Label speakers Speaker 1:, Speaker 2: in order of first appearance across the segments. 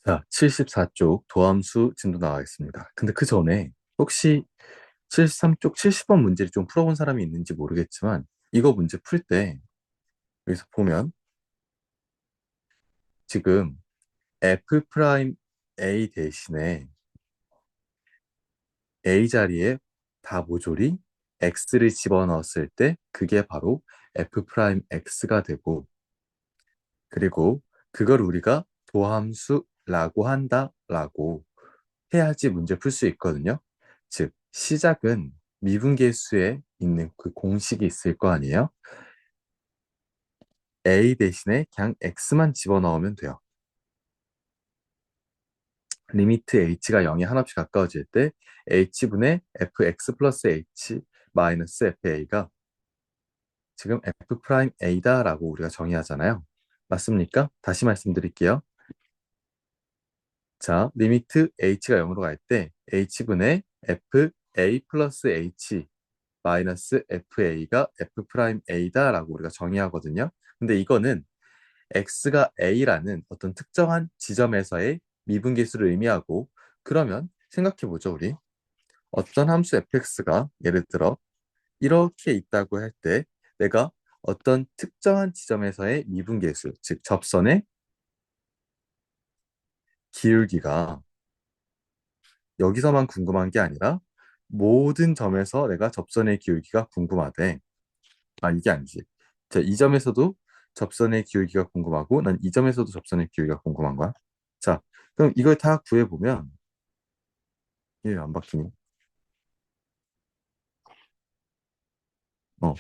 Speaker 1: 자, 74쪽 도함수 진도 나가겠습니다. 근데 그 전에 혹시 73쪽 70번 문제를 좀 풀어본 사람이 있는지 모르겠지만 이거 문제 풀 때 여기서 보면 지금 F 프라임 A 대신에 A 자리에 다 모조리 X를 집어넣었을 때 그게 바로 F 프라임 X가 되고, 그리고 그걸 우리가 도함수라고 한다라고 해야지 문제 풀 수 있거든요. 즉, 시작은 미분계수에 있는 그 공식이 있을 거 아니에요? A 대신에 그냥 X만 집어넣으면 돼요. 리미트 H가 0이 한없이 가까워질 때 H분의 Fx 플러스 H 마이너스 FA가 지금 F 프라임 A다라고 우리가 정의하잖아요. 맞습니까? 다시 말씀드릴게요. 자, 리미트 H가 0으로 갈 때 H분의 FA 플러스 H 마이너스 FA가 F 프라임 A다라고 우리가 정의하거든요. 근데 이거는 X가 A라는 어떤 특정한 지점에서의 미분계수를 의미하고, 그러면 생각해보죠, 우리. 어떤 함수 fx가 예를 들어 이렇게 있다고 할 때 내가 어떤 특정한 지점에서의 미분계수, 즉 접선의 기울기가 여기서만 궁금한 게 아니라 모든 점에서 내가 접선의 기울기가 궁금하대. 아, 이게 아니지. 자, 이 점에서도 접선의 기울기가 궁금하고 난 이 점에서도 접선의 기울기가 궁금한 거야. 자, 그럼 이걸 다 구해보면 이게 안 바뀌니? 어,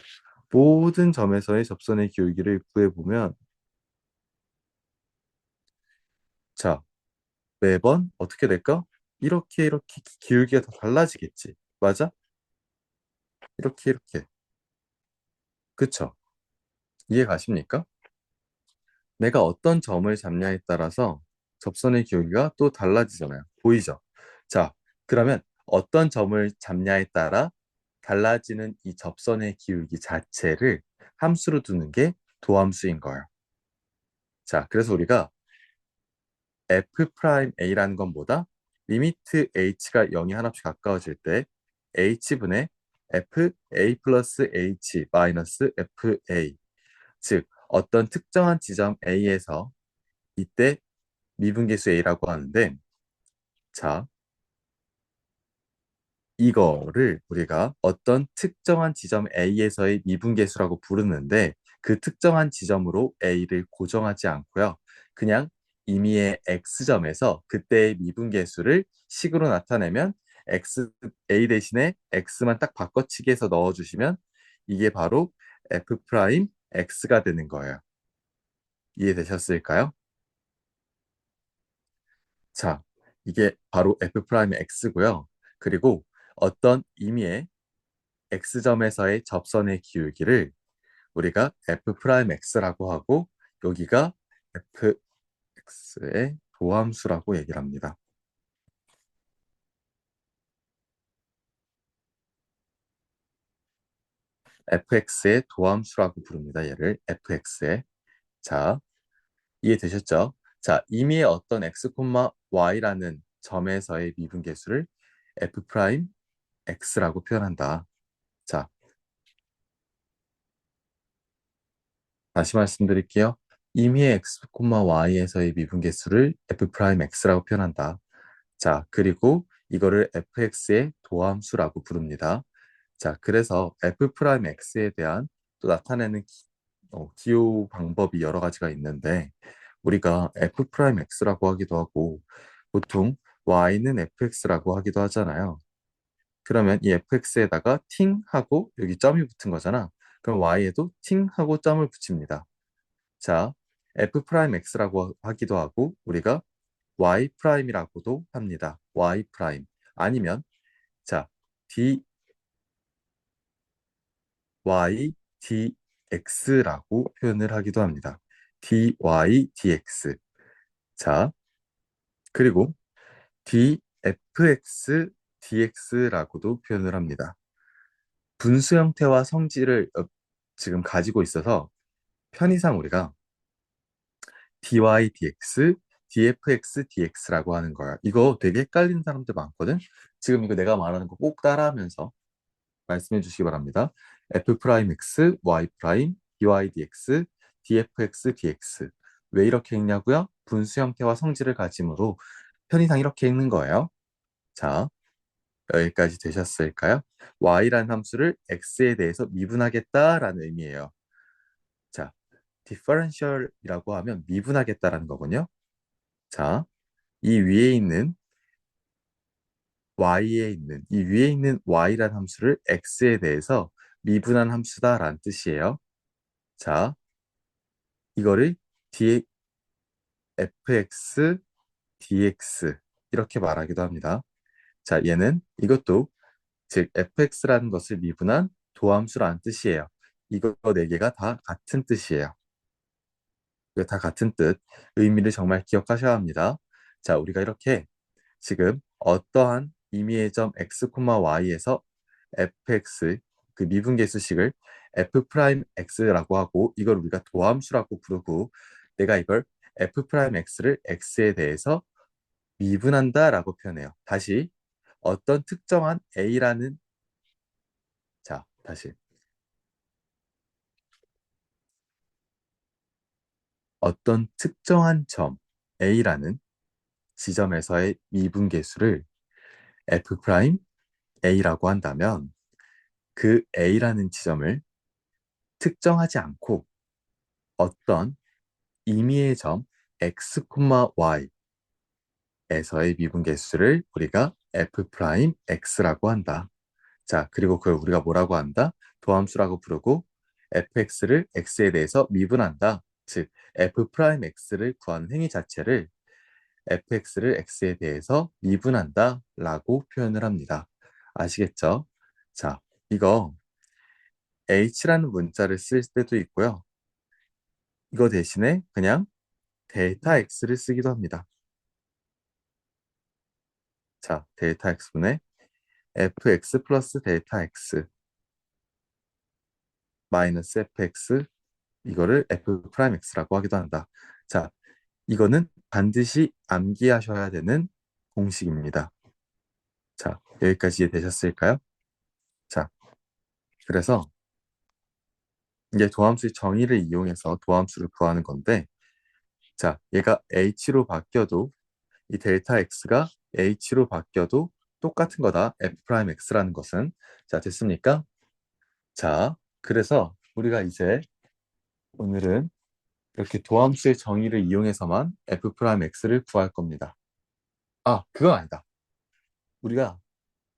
Speaker 1: 모든 점에서의 접선의 기울기를 구해보면, 자, 매번 어떻게 될까? 이렇게 기울기가 다 달라지겠지. 맞아? 이렇게. 그쵸? 이해 가십니까? 내가 어떤 점을 잡냐에 따라서 접선의 기울기가 또 달라지잖아요. 보이죠? 자, 그러면 어떤 점을 잡냐에 따라 달라지는 이 접선의 기울기 자체를 함수로 두는 게 도함수인 거예요. 자, 그래서 우리가 F 프라임 A라는 건 뭐다? 리미트 H가 0이 한없이 가까워질 때 H분의 F A 플러스 H 마이너스 FA, 즉 어떤 특정한 지점 A에서 이때 미분계수 A라고 하는데, 자, 이거를 우리가 어떤 특정한 지점 A에서의 미분계수라고 부르는데, 그 특정한 지점으로 A를 고정하지 않고요. 그냥 임의의 X점에서 그때의 미분계수를 식으로 나타내면 X, A 대신에 X만 딱 바꿔치기 해서 넣어주시면 이게 바로 F 프라임 X가 되는 거예요. 이해되셨을까요? 자, 이게 바로 F 프라임 X고요. 그리고 어떤 임의의 X점에서의 접선의 기울기를 우리가 F 프라임 X라고 하고, 여기가 fx의 도함수라고 얘기를 합니다. fx의 도함수라고 부릅니다. 얘를 fx의. 자, 이해되셨죠? 자, 임의의 어떤 x, y라는 점에서의 미분계수를 f 프라임 x라고 표현한다. 자, 다시 말씀드릴게요. 임의의 x, y에서의 미분계수를 f 프라임 x라고 표현한다. 자, 그리고 이거를 fx의 도함수라고 부릅니다. 자, 그래서 f'x에 대한 또 나타내는 기호 방법이 여러 가지가 있는데, 우리가 f'x라고 하기도 하고 보통 y는 fx라고 하기도 하잖아요. 그러면 이 fx에다가 팅 하고 여기 점이 붙은 거잖아. 그럼 y에도 팅 하고 점을 붙입니다. 자, f'x라고 하기도 하고 우리가 y 프라임이라고도 합니다. y 프라임. 아니면 자, dy dx라고 표현을 하기도 합니다. dy dx. 자, 그리고 dfx dx라고도 표현을 합니다. 분수 형태와 성질을 지금 가지고 있어서 편의상 우리가 dy dx, dfx, dx라고 하는 거야. 이거 되게 헷갈리는 사람들 많거든? 지금 이거 내가 말하는 거 꼭 따라하면서 말씀해 주시기 바랍니다. f 프라임 x, y 프라임, dy dx, dfx, dx. 왜 이렇게 읽냐고요? 분수 형태와 성질을 가지므로 편의상 이렇게 읽는 거예요. 자, 여기까지 되셨을까요? y라는 함수를 x에 대해서 미분하겠다라는 의미예요. 자, differential이라고 하면 미분하겠다라는 거군요. 자, 이 위에 있는 y에 있는 이 위에 있는 y라는 함수를 x에 대해서 미분한 함수다라는 뜻이에요. 자, 이거를 fx, dx 이렇게 말하기도 합니다. 자, 얘는 이것도 즉 fx라는 것을 미분한 도함수라는 뜻이에요. 이거 네 개가 다 같은 뜻이에요. 이거 다 같은 뜻, 의미를 정말 기억하셔야 합니다. 자, 우리가 이렇게 지금 어떠한 임의의 점 x, y에서 fx 그 미분계수식을 f 프라임 x라고 하고 이걸 우리가 도함수라고 부르고 내가 이걸 f 프라임 x를 x에 대해서 미분한다라고 표현해요. 다시 어떤 특정한 a라는 자, 다시 어떤 특정한 점 a라는 지점에서의 미분계수를 f 프라임 a라고 한다면 그 a라는 지점을 특정하지 않고 어떤 임의의 점 x, y에서의 미분계수를 우리가 f 프라임 x라고 한다. 자, 그리고 그걸 우리가 뭐라고 한다? 도함수라고 부르고 fx를 x에 대해서 미분한다. 즉 f 프라임 x를 구하는 행위 자체를 fx를 x에 대해서 미분한다 라고 표현을 합니다. 아시겠죠? 자, 이거 h라는 문자를 쓸 때도 있고요. 이거 대신에 그냥 델타 x를 쓰기도 합니다. 자, 델타 x분의 fx 플러스 델타 x 마이너스 fx 이거를 f 프라임 x라고 하기도 한다. 자, 이거는 반드시 암기하셔야 되는 공식입니다. 자, 여기까지 이해되셨을까요? 자, 그래서 이게 도함수의 정의를 이용해서 도함수를 구하는 건데, 자, 얘가 h로 바뀌어도 이 델타 x가 h로 바뀌어도 똑같은 거다. f 프라임 x라는 것은. 자, 됐습니까? 자, 그래서 우리가 이제 오늘은 이렇게 도함수의 정의를 이용해서만 f 프라임 x를 구할 겁니다. 아, 그건 아니다. 우리가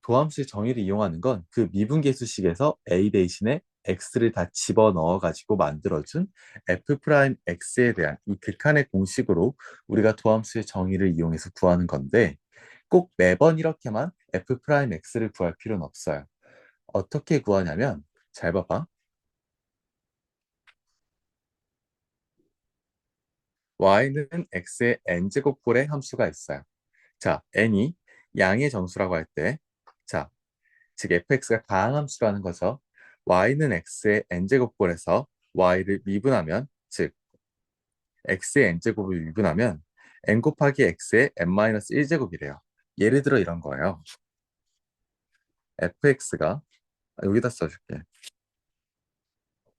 Speaker 1: 도함수의 정의를 이용하는 건 그 미분계수식에서 a 대신에 x를 다 집어넣어 가지고 만들어준 f 프라임 x에 대한 이 극한의 공식으로 우리가 도함수의 정의를 이용해서 구하는 건데 꼭 매번 이렇게만 f 프라임 x를 구할 필요는 없어요. 어떻게 구하냐면 잘 봐봐. y는 x의 n제곱꼴의 함수가 있어요. 자, n이 양의 정수라고 할 때, 자, 즉 fx가 가항함수라는 거죠. y는 x의 n제곱꼴에서 y를 미분하면, 즉 x의 n제곱을 미분하면 n 곱하기 x의 n-1제곱이래요. 예를 들어 이런 거예요. fx가 여기다 써줄게.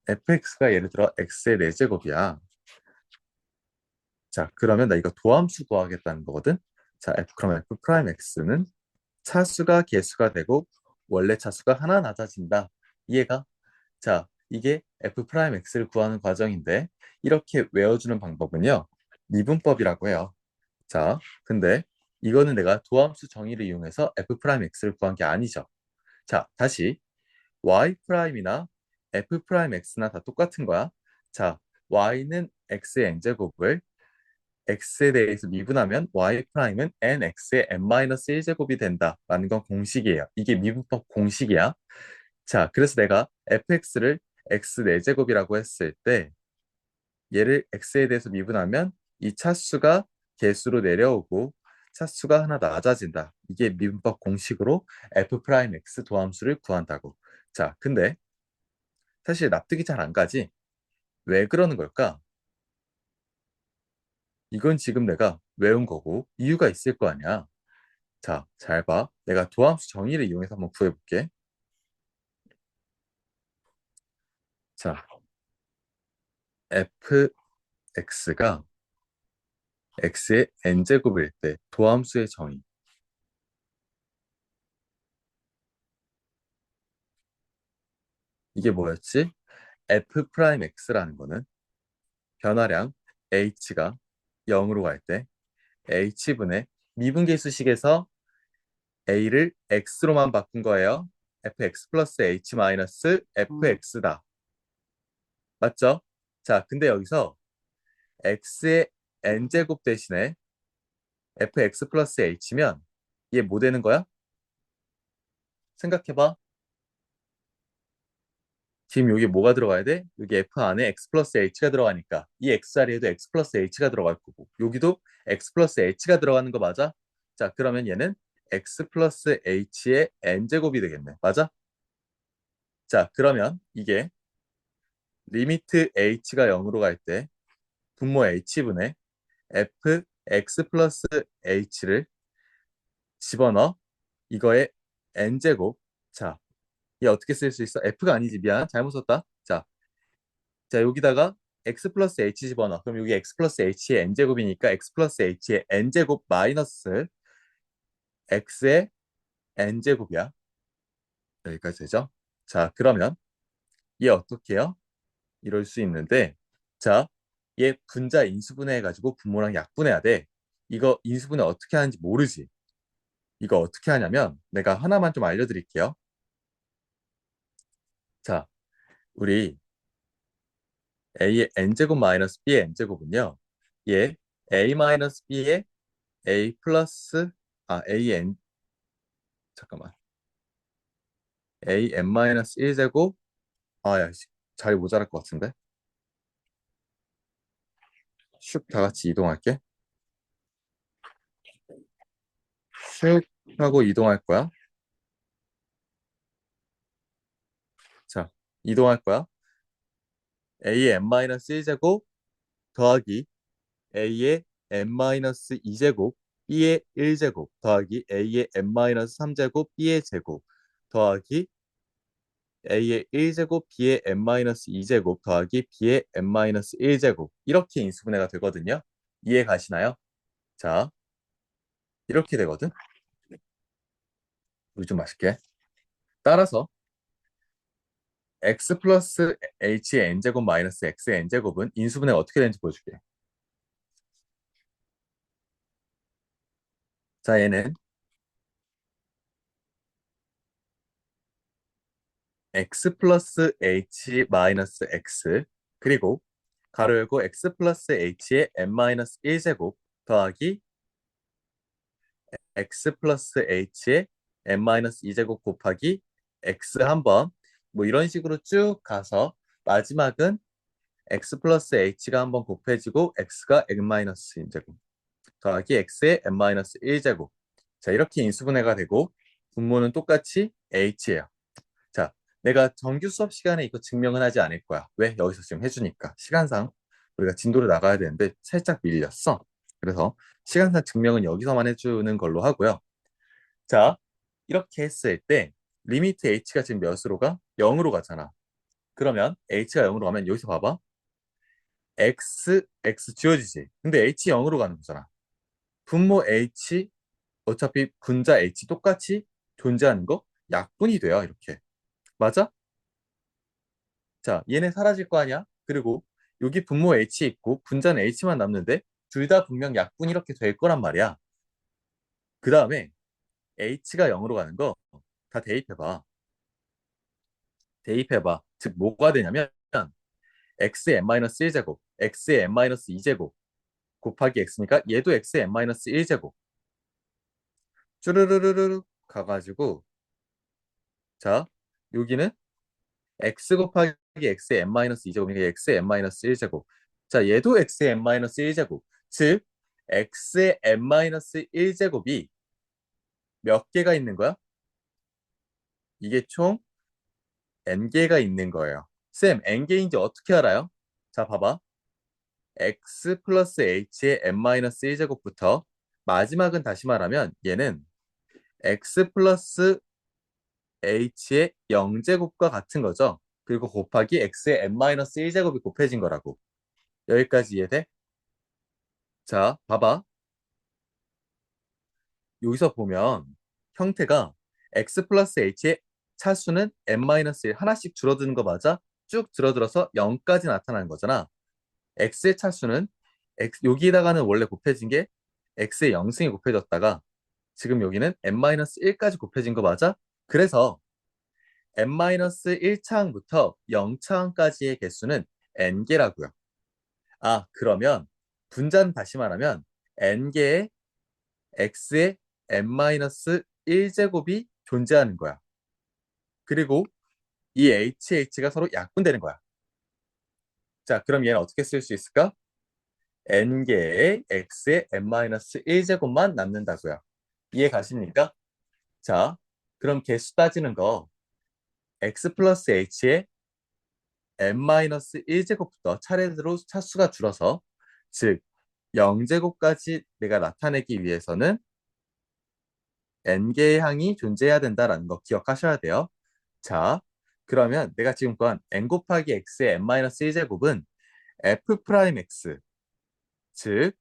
Speaker 1: fx가 예를 들어 x의 4제곱이야. 자, 그러면 나 이거 도함수 구하겠다는 거거든. 자, 그럼 f 프라임 x는 차수가 개수가 되고 원래 차수가 하나 낮아진다. 이해가? 자, 이게 f 프라임 x를 구하는 과정인데 이렇게 외워주는 방법은요. 미분법이라고 해요. 자, 근데 이거는 내가 도함수 정의를 이용해서 f 프라임 x를 구한 게 아니죠. 자, 다시 y 프라임이나 f 프라임 x나 다 똑같은 거야. 자, y는 x의 n제곱을 x에 대해서 미분하면 y 프라임은 nx의 n-1제곱이 된다라는 건 공식이에요. 이게 미분법 공식이야. 자, 그래서 내가 fx를 x 4제곱이라고 했을 때 얘를 x에 대해서 미분하면 이 차수가 개수로 내려오고 차수가 하나 낮아진다. 이게 미분법 공식으로 f 프라임 x 도함수를 구한다고. 자, 근데 사실 납득이 잘 안 가지. 왜 그러는 걸까? 이건 지금 내가 외운 거고 이유가 있을 거 아니야. 자, 잘 봐. 내가 도함수 정의를 이용해서 한번 구해볼게. 자, fx가 x의 n제곱일 때 도함수의 정의. 이게 뭐였지? f 프라임 x라는 거는 변화량 h가 0으로 갈 때 h분의 미분계수식에서 a를 x로만 바꾼 거예요. fx 플러스 h 마이너스 fx다. 맞죠? 자, 근데 여기서 x의 n제곱 대신에 fx 플러스 h면 이게 뭐 되는 거야? 생각해봐. 지금 여기 뭐가 들어가야 돼? 여기 f 안에 x 플러스 h가 들어가니까 이 x 자리에도 x 플러스 h가 들어갈 거고 여기도 x 플러스 h가 들어가는 거 맞아? 자, 그러면 얘는 x 플러스 h의 n제곱이 되겠네. 맞아? 자, 그러면 이게 리미트 h가 0으로 갈 때 분모 h분의 f x 플러스 h를 집어넣어 이거의 n제곱. 자, 얘 어떻게 쓸 수 있어? f가 아니지. 미안. 잘못 썼다. 자, 여기다가 x 플러스 h 집어넣어. 그럼 여기 x 플러스 h의 n제곱이니까 x 플러스 h의 n제곱 마이너스 x의 n제곱이야. 여기까지 되죠? 자, 그러면 얘 어떻게 해요? 이럴 수 있는데 자, 얘 분자 인수분해 해가지고 분모랑 약분해야 돼. 이거 인수분해 어떻게 하는지 모르지? 이거 어떻게 하냐면 내가 하나만 좀 알려드릴게요. 자, 우리 a의 n제곱 마이너스 b의 n제곱은요. 얘 a 마이너스 b의 a 플러스 a n 잠깐만 a n 마이너스 1제곱 아야 자리 모자랄 것 같은데 슉 다 같이 이동할게. 슉 하고 이동할 거야. 자, 이동할 거야. a의 n-1제곱 더하기 a의 n-2제곱 b의 1제곱 더하기 a의 n-3제곱 b의 제곱 더하기 a의 1제곱 b의 n-2제곱 더하기 b의 n-1제곱 이렇게 인수분해가 되거든요. 이해 가시나요? 자, 이렇게 되거든. 물 좀 마실게. 따라서 x 플러스 h의 n제곱 마이너스 x의 n제곱은 인수분해가 어떻게 되는지 보여줄게. 자, 얘는 x 플러스 h 마이너스 x 그리고 가로 열고 x 플러스 h의 n 마이너스 1제곱 더하기 x 플러스 h의 n 마이너스 2제곱 곱하기 x 한 번 뭐 이런 식으로 쭉 가서 마지막은 x 플러스 h가 한번 곱해지고 x가 n 마이너스 1제곱 더하기 x의 n 마이너스 1제곱. 자, 이렇게 인수분해가 되고 분모는 똑같이 h예요. 자, 내가 정규 수업 시간에 이거 증명은 하지 않을 거야. 왜? 여기서 지금 해주니까. 시간상 우리가 진도를 나가야 되는데 살짝 밀렸어. 그래서 시간상 증명은 여기서만 해주는 걸로 하고요. 자, 이렇게 했을 때 리미트 h가 지금 몇으로 가? 0으로 가잖아. 그러면 h가 0으로 가면 여기서 봐봐. x 지워지지. 근데 h 0으로 가는 거잖아. 분모 h 어차피 분자 h 똑같이 존재하는 거 약분이 돼요. 이렇게. 맞아? 자, 얘네 사라질 거 아니야? 그리고 여기 분모 h 있고 분자는 h만 남는데 둘 다 분명 약분 이렇게 될 거란 말이야. 그 다음에 h가 0으로 가는 거 다 대입해봐. 대입해봐. 즉 뭐가 되냐면 x의 n-1제곱, x의 n-2제곱 곱하기 x니까 얘도 x의 n-1제곱 쭈르르르르 가가지고 자, 여기는 x 곱하기 x의 n-2제곱이니까 x의 n-1제곱. 자, 얘도 x의 n-1제곱. 즉, x의 n-1제곱이 몇 개가 있는 거야? 이게 총 n개가 있는 거예요. 쌤, n개인지 어떻게 알아요? 자, 봐봐. x 플러스 h의 n-1제곱부터 마지막은 다시 말하면 얘는 x 플러스 h의 0제곱과 같은 거죠. 그리고 곱하기 x의 n-1제곱이 곱해진 거라고. 여기까지 이해돼? 자, 봐봐. 여기서 보면 형태가 x 플러스 h의 차수는 n-1 하나씩 줄어드는 거 맞아? 쭉 줄어들어서 0까지 나타나는 거잖아. x의 차수는 여기에다가는 원래 곱해진 게 x의 0승이 곱해졌다가 지금 여기는 n-1까지 곱해진 거 맞아? 그래서 n-1차항부터 0차항까지의 개수는 n개라고요. 아, 그러면 분자는 다시 말하면 n개의 x의 n-1제곱이 존재하는 거야. 그리고 이 h가 서로 약분되는 거야. 자, 그럼 얘는 어떻게 쓸 수 있을까? n개의 x의 n-1제곱만 남는다고요. 이해 가십니까? 자, 그럼 개수 따지는 거 x 플러스 h의 n-1제곱부터 차례대로 차수가 줄어서 즉 0제곱까지 내가 나타내기 위해서는 n개의 항이 존재해야 된다라는 거 기억하셔야 돼요. 자, 그러면 내가 지금 구한 n 곱하기 x의 n-1제곱은 f 프라임 x, 즉,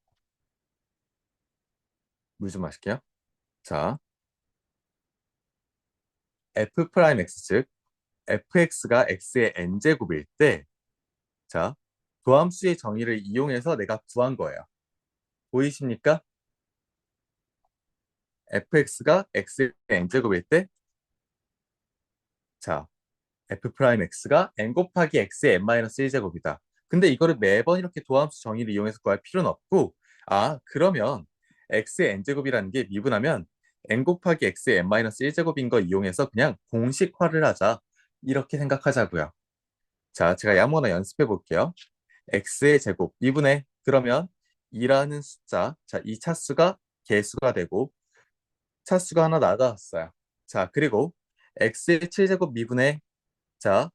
Speaker 1: 물 좀 마실게요. 자, f 프라임 x, 즉, fx가 x의 n제곱일 때, 자, 도함수의 정의를 이용해서 내가 구한 거예요. 보이십니까? fx가 x의 n제곱일 때, 자, f 프라임 x가 n 곱하기 x의 n-1제곱이다. 근데 이거를 매번 이렇게 도함수 정의를 이용해서 구할 필요는 없고, 아, 그러면 x의 n제곱이라는 게 미분하면 n 곱하기 x의 n-1제곱인 거 이용해서 그냥 공식화를 하자. 이렇게 생각하자고요. 자, 제가 한번더 연습해 볼게요. x의 제곱 미분해. 그러면 2라는 숫자, 자, 이 차수가 개수가 되고 차수가 하나 나왔어요. 자, 그리고 x의 7제곱 미분해. 자,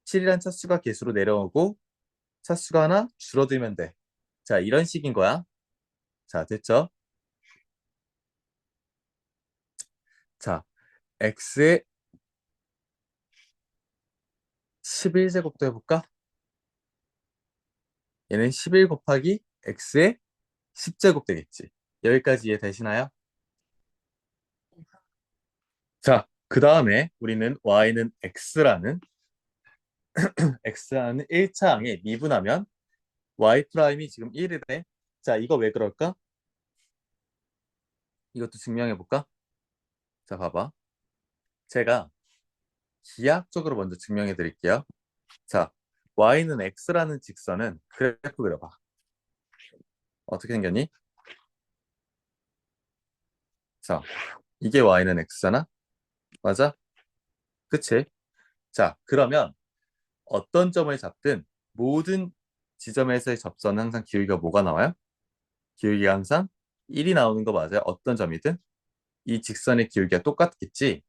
Speaker 1: 7이란 차수가 개수로 내려오고 차수가 하나 줄어들면 돼. 자, 이런 식인 거야. 자, 됐죠? 자, x의 11제곱도 해볼까? 얘는 11 곱하기 x의 10제곱 되겠지. 여기까지 이해되시나요? 자, 그 다음에 우리는 y는 x라는 1차항에 미분하면 y 프라임이 지금 1이래. 자, 이거 왜 그럴까? 이것도 증명해 볼까? 자, 봐봐. 제가 기하학적으로 먼저 증명해 드릴게요. 자, y는 x라는 직선은 그래프 그려봐. 어떻게 생겼니? 자, 이게 y는 x잖아? 맞아? 그치? 자, 그러면 어떤 점을 잡든 모든 지점에서의 접선은 항상 기울기가 뭐가 나와요? 기울기가 항상 1이 나오는 거 맞아요? 어떤 점이든? 이 직선의 기울기가 똑같겠지?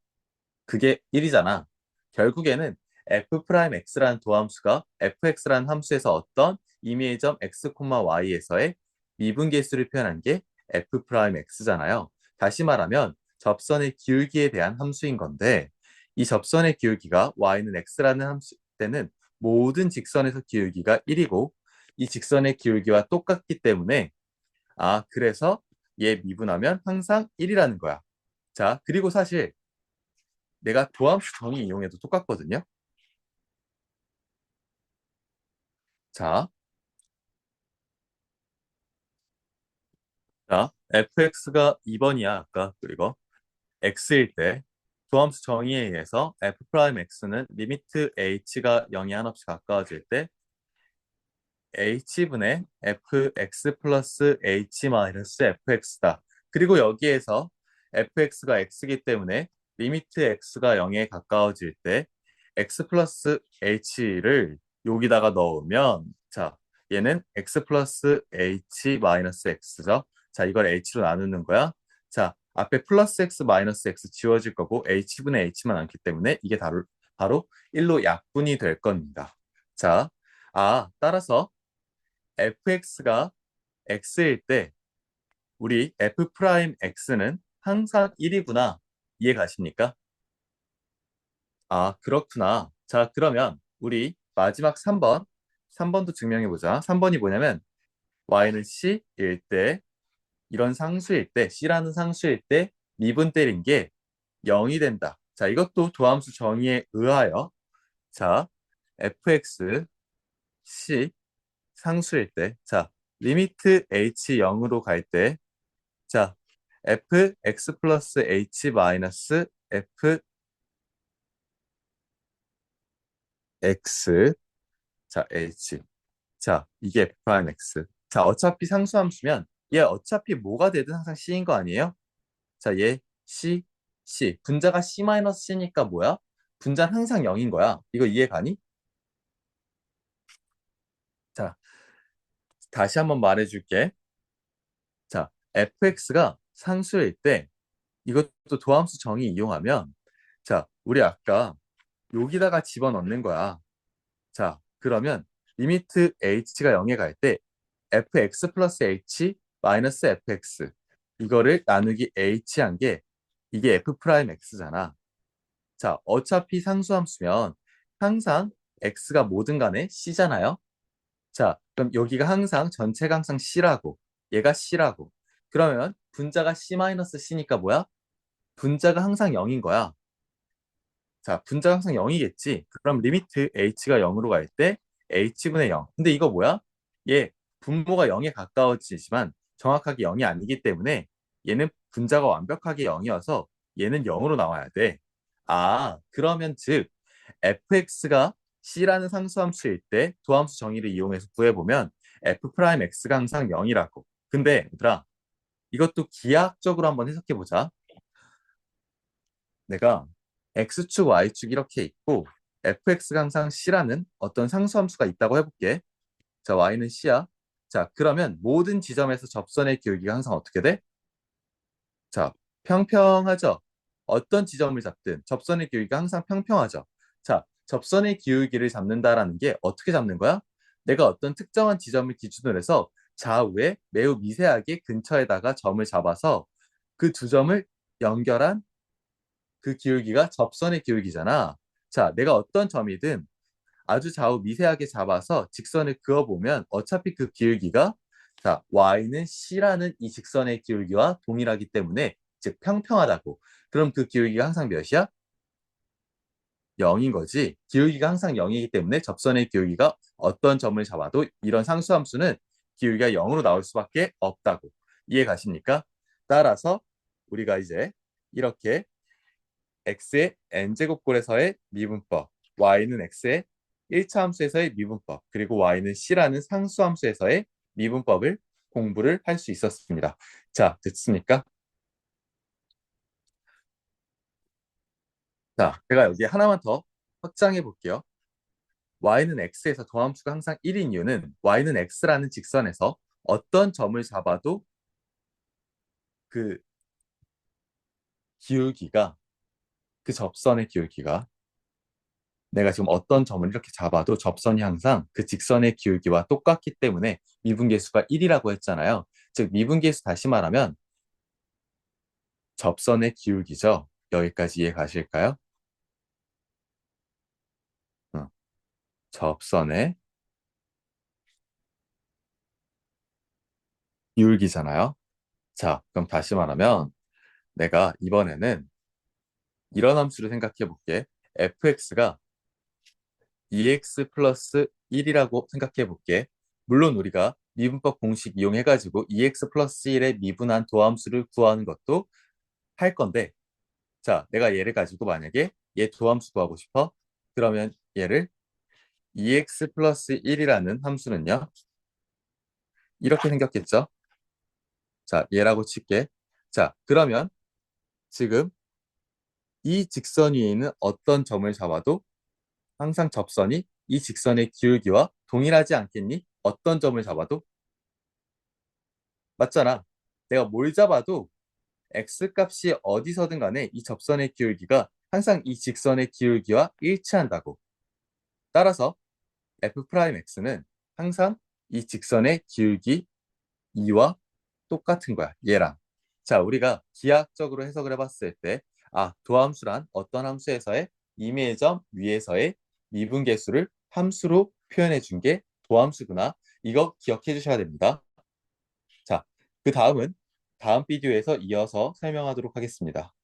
Speaker 1: 그게 1이잖아. 결국에는 f'x라는 도함수가 fx라는 함수에서 어떤 임의의 점 x, y에서의 미분계수를 표현한 게 f'x잖아요. 다시 말하면 접선의 기울기에 대한 함수인 건데 이 접선의 기울기가 y는 x라는 함수 때는 모든 직선에서 기울기가 1이고 이 직선의 기울기와 똑같기 때문에 아, 그래서 얘 미분하면 항상 1이라는 거야. 자, 그리고 사실 내가 도함수 정의 이용해도 똑같거든요. 자, fx가 2번이야, 아까. 그리고 x일 때 도함수 정의에 의해서 f'x는 리미트 h가 0이 한없이 가까워질 때 h분의 fx 플러스 h 마이너스 fx다. 그리고 여기에서 fx가 x이기 때문에 리미트 x가 0에 가까워질 때 x 플러스 h를 여기다가 넣으면 자, 얘는 x 플러스 h 마이너스 x죠. 자, 이걸 h로 나누는 거야. 자, 앞에 플러스 x 마이너스 x 지워질 거고 h분의 h만 남기 때문에 이게 바로 1로 약분이 될 겁니다. 자, 따라서 fx가 x일 때 우리 f 프라임 x는 항상 1이구나. 이해 가십니까? 아, 그렇구나. 자, 그러면 우리 마지막 3번. 3번도 증명해보자. 3번이 뭐냐면 y는 c일 때 이런 상수일 때 c라는 상수일 때 미분 때린 게 0이 된다. 자, 이것도 도함수 정의에 의하여 자, fx c 상수일 때 자, 리미트 h 0으로 갈 때 자, fx 플러스 h 마이너스 fx 자, h 자, 이게 f 프라임 x 자, 어차피 상수함수면 얘 어차피 뭐가 되든 항상 c인 거 아니에요? 자, 얘 c 분자가 c 마이너스 c니까 뭐야? 분자는 항상 0인 거야. 이거 이해 가니? 자, 다시 한번 말해줄게. 자, fx가 상수일 때 이것도 도함수 정의 이용하면 자, 우리 아까 여기다가 집어넣는 거야. 자, 그러면 리미트 h가 0에 갈 때 fx 플러스 h 마이너스 fx 이거를 나누기 h 한 게 이게 f 프라임 x잖아. 자, 어차피 상수함수면 항상 x가 뭐든 간에 c잖아요. 자, 그럼 여기가 항상 전체가 항상 c라고 얘가 c라고 그러면 분자가 c-c니까 뭐야? 분자가 항상 0인 거야. 자, 분자가 항상 0이겠지. 그럼 리미트 h가 0으로 갈 때 h분의 0. 근데 이거 뭐야? 얘 분모가 0에 가까워지지만 정확하게 0이 아니기 때문에 얘는 분자가 완벽하게 0이어서 얘는 0으로 나와야 돼. 아, 그러면 즉 fx가 c라는 상수함수일 때 도함수 정의를 이용해서 구해보면 f 프라임 x가 항상 0이라고. 근데 얘들아, 이것도 기하학적으로 한번 해석해보자. 내가 x축, y축 이렇게 있고 fx가 항상 c라는 어떤 상수함수가 있다고 해볼게. 자, y는 c야. 자, 그러면 모든 지점에서 접선의 기울기가 항상 어떻게 돼? 자, 평평하죠? 어떤 지점을 잡든 접선의 기울기가 항상 평평하죠? 자, 접선의 기울기를 잡는다라는 게 어떻게 잡는 거야? 내가 어떤 특정한 지점을 기준으로 해서 좌우에 매우 미세하게 근처에다가 점을 잡아서 그 두 점을 연결한 그 기울기가 접선의 기울기잖아. 자, 내가 어떤 점이든 아주 좌우 미세하게 잡아서 직선을 그어보면 어차피 그 기울기가 자, y는 c라는 이 직선의 기울기와 동일하기 때문에 즉 평평하다고. 그럼 그 기울기가 항상 몇이야? 0인 거지. 기울기가 항상 0이기 때문에 접선의 기울기가 어떤 점을 잡아도 이런 상수함수는 기울기가 0으로 나올 수밖에 없다고. 이해 가십니까? 따라서 우리가 이제 이렇게 x의 n제곱꼴에서의 미분법, y는 x의 1차 함수에서의 미분법, 그리고 y는 c라는 상수함수에서의 미분법을 공부를 할 수 있었습니다. 자, 됐습니까? 자, 제가 여기 하나만 더 확장해 볼게요. y는 x에서 도함수가 항상 1인 이유는 y는 x라는 직선에서 어떤 점을 잡아도 그 기울기가, 그 접선의 기울기가 내가 지금 어떤 점을 이렇게 잡아도 접선이 항상 그 직선의 기울기와 똑같기 때문에 미분계수가 1이라고 했잖아요. 즉 미분계수 다시 말하면 접선의 기울기죠. 여기까지 이해 가실까요? 어, 접선의 기울기잖아요. 자, 그럼 다시 말하면 내가 이번에는 이런 함수를 생각해 볼게. fx가 2x 플러스 1이라고 생각해 볼게. 물론 우리가 미분법 공식 이용해가지고 2x 플러스 1의 미분한 도함수를 구하는 것도 할 건데 자, 내가 얘를 가지고 만약에 얘 도함수 구하고 싶어? 그러면 얘를 2x 플러스 1이라는 함수는요. 이렇게 생겼겠죠? 자, 얘라고 칠게. 자, 그러면 지금 이 직선 위에 있는 어떤 점을 잡아도 항상 접선이 이 직선의 기울기와 동일하지 않겠니? 어떤 점을 잡아도? 맞잖아. 내가 뭘 잡아도 x 값이 어디서든 간에 이 접선의 기울기가 항상 이 직선의 기울기와 일치한다고. 따라서 f 프라임 x는 항상 이 직선의 기울기 2와 똑같은 거야. 얘랑. 자, 우리가 기하학적으로 해석을 해봤을 때, 도함수란 어떤 함수에서의 임의의 점 위에서의 미분계수를 함수로 표현해 준 게 도함수구나. 이거 기억해 주셔야 됩니다. 자, 그 다음은 다음 비디오에서 이어서 설명하도록 하겠습니다.